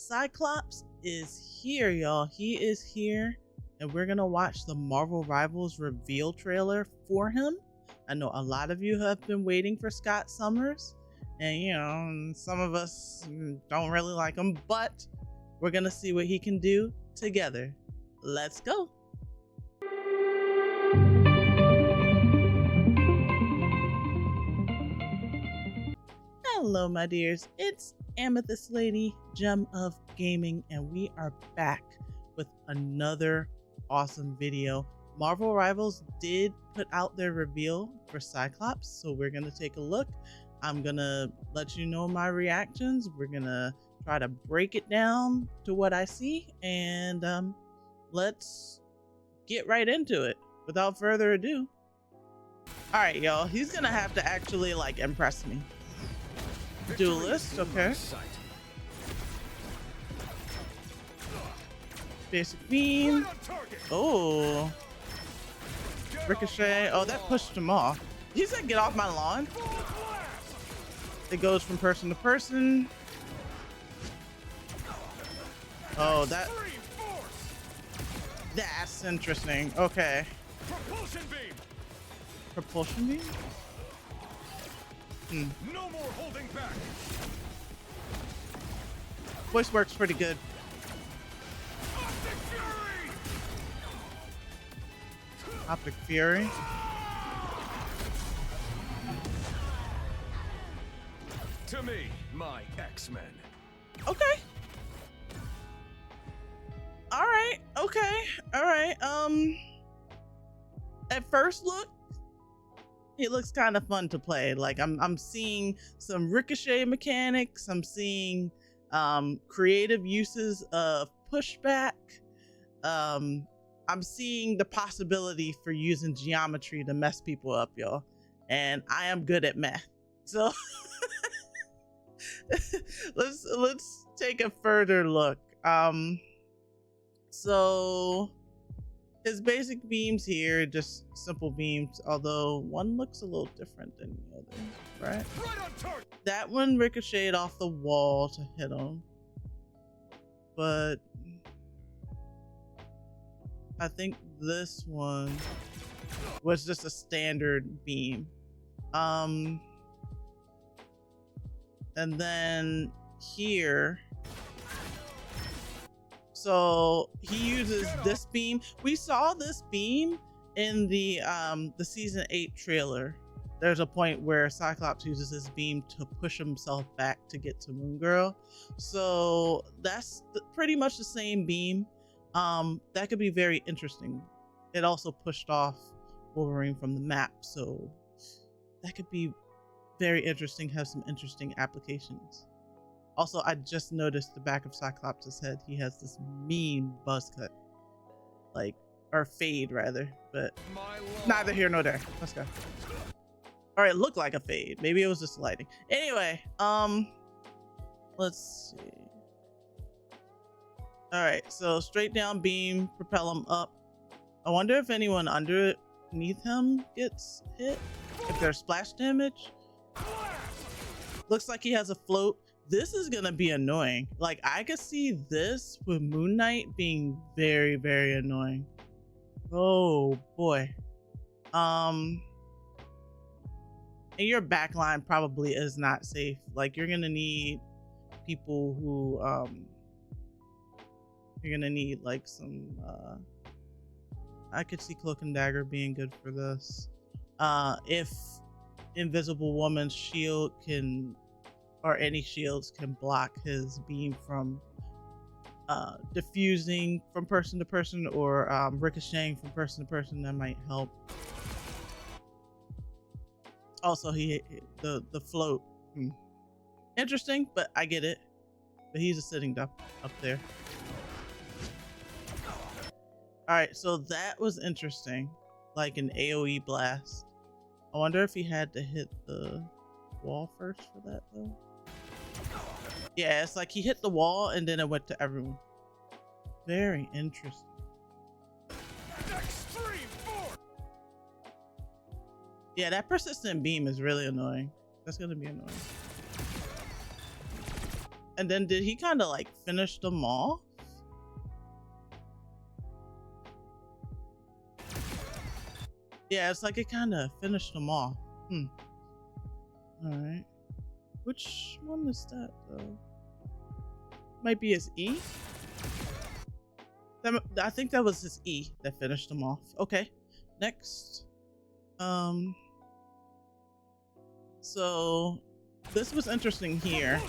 Cyclops is here, y'all. He is here, and we're gonna watch the Marvel Rivals Reveal trailer for him. I know a lot of you have been waiting for Scott Summers, and you know, some of us don't really like him, but we're gonna see what he can do together. Let's go. Hello, my dears. It's AmethystLady, Gem of Gaming, and we are back with another awesome video. Marvel Rivals did put out their reveal for Cyclops, so we're gonna take a look. I'm gonna let you know my reactions. We're gonna try to break it down to what I see, and let's get right into it without further ado. All right, y'all. He's gonna have to actually like impress me. Duelist, okay. Basic beam. Oh. Ricochet. Oh, that pushed him off. He said, "Get off my lawn." It goes from person to person. Oh, that's interesting. Okay. Propulsion beam. Propulsion beam? No more holding back. Voice works pretty good. Optic Fury. Optic Fury. To me, my X-Men. Okay. All right. Okay. All right. At first look, it looks kind of fun to play. Like I'm seeing some ricochet mechanics. I'm seeing creative uses of pushback. I'm seeing the possibility for using geometry to mess people up, y'all. And I am good at math. So let's take a further look. So his basic beams here, just simple beams, although one looks a little different than the other, right? That one ricocheted off the wall to hit him, but I think this one was just a standard beam. And then here, so he uses this beam. We saw this beam in the season 8 trailer. There's a point where Cyclops uses this beam to push himself back to get to Moon Girl. So that's pretty much the same beam. That could be very interesting. It also pushed off Wolverine from the map, so that could be very interesting, have some interesting applications. Also, I just noticed the back of Cyclops' head. He has this mean buzz cut. Like, or fade rather, but neither here nor there. Let's go. All right, looked like a fade. Maybe it was just lighting. Anyway, let's see. All right, so straight down beam, propel him up. I wonder if anyone underneath him gets hit, if there's splash damage. Looks like he has a float. This is gonna be annoying. Like, I could see this with Moon Knight being very, very annoying. Oh boy. And your backline probably is not safe. Like, you're gonna need people who you're gonna need like some I could see Cloak and Dagger being good for this. If Invisible Woman's shield can, or any shields can block his beam from diffusing from person to person, or ricocheting from person to person, that might help. Also, the float. Interesting, but I get it. But he's just sitting up there. All right, so that was interesting, like an AoE blast. I wonder if he had to hit the wall first for that though. Yeah, it's like he hit the wall and then it went to everyone. Very interesting. Yeah, that persistent beam is really annoying. That's gonna be annoying. And then did he kind of like finish them off? Yeah, it's like it kind of finished them off. All right. Which one is that though? Might be his E. I think that was his E that finished him off. Okay, next. So this was interesting here.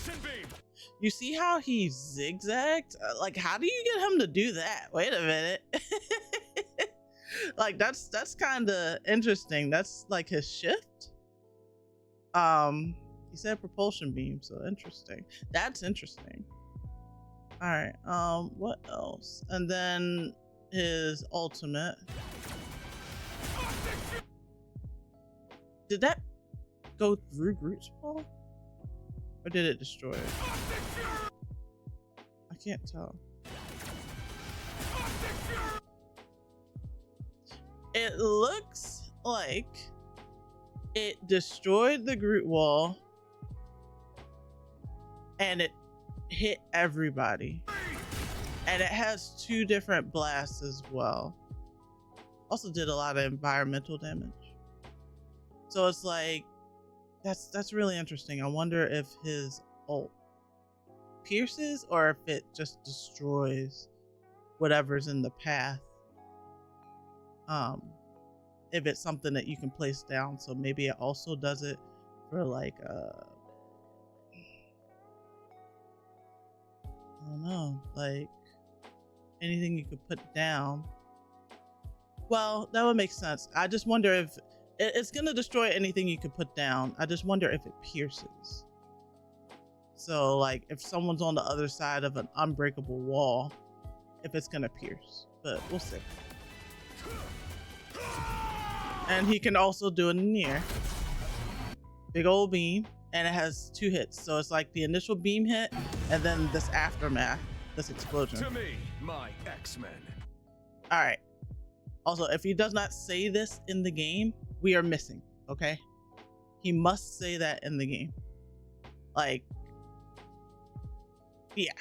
You see how he zigzagged? Like, how do you get him to do that? Wait a minute. Like, that's kind of interesting. That's like his shift. He said propulsion beam, so interesting. That's interesting. All right. What else? And then his ultimate. Did that go through Groot's ball? Or did it destroy it? I can't tell. It looks like it destroyed the Groot wall and it hit everybody. And it has 2 different blasts as well. Also did a lot of environmental damage. So it's like, that's really interesting. I wonder if his ult pierces or if it just destroys whatever's in the path. If it's something that you can place down, so maybe it also does it for like I don't know, like anything you could put down. Well, that would make sense. I just wonder if it's gonna destroy anything you could put down. I just wonder if it pierces. So like if someone's on the other side of an unbreakable wall, if it's gonna pierce, but we'll see. And he can also do it in the air. Big old beam, and it has 2 hits. So it's like the initial beam hit and then this aftermath, this explosion. To me, my X-Men. All right. Also, if he does not say this in the game, we are missing, okay? He must say that in the game. Like, yeah.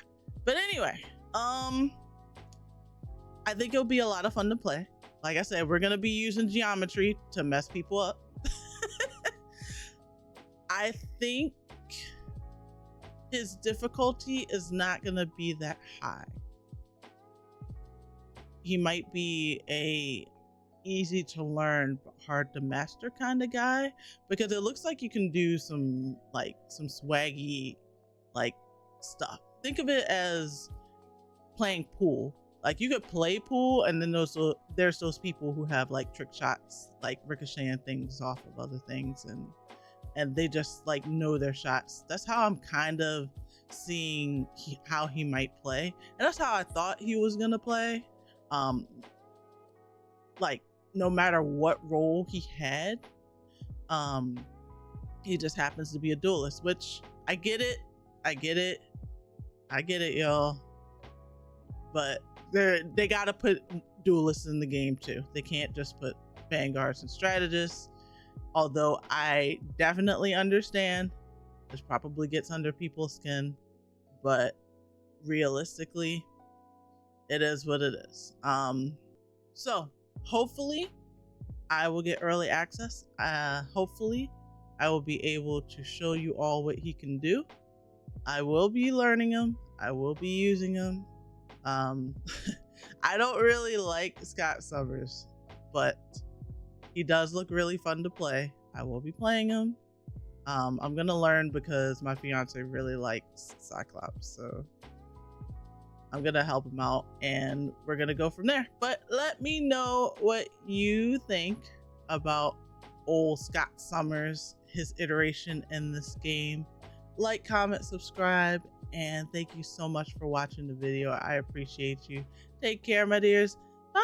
But anyway, I think it'll be a lot of fun to play. Like I said, we're gonna be using geometry to mess people up. I think his difficulty is not gonna be that high. He might be a easy to learn but hard to master kind of guy, because it looks like you can do some swaggy like stuff. Think of it as playing pool. Like you could play pool, and then there's those people who have like trick shots, like ricocheting things off of other things, and they just like know their shots. That's how I'm kind of seeing how he might play, and that's how I thought he was gonna play. Like no matter what role he had, he just happens to be a duelist, which I get it, y'all. But they gotta put duelists in the game too. They can't just put vanguards and strategists. Although I definitely understand this probably gets under people's skin, but realistically, it is what it is. So hopefully I will get early access. Hopefully I will be able to show you all what he can do. I will be learning him. I will be using him. I don't really like Scott Summers, but he does look really fun to play. I will be playing him. I'm gonna learn because my fiance really likes Cyclops, so I'm gonna help him out and we're gonna go from there. But let me know what you think about old Scott Summers, his iteration in this game. Like, comment, subscribe, and thank you so much for watching the video. I appreciate you. Take care, my dears. Bye.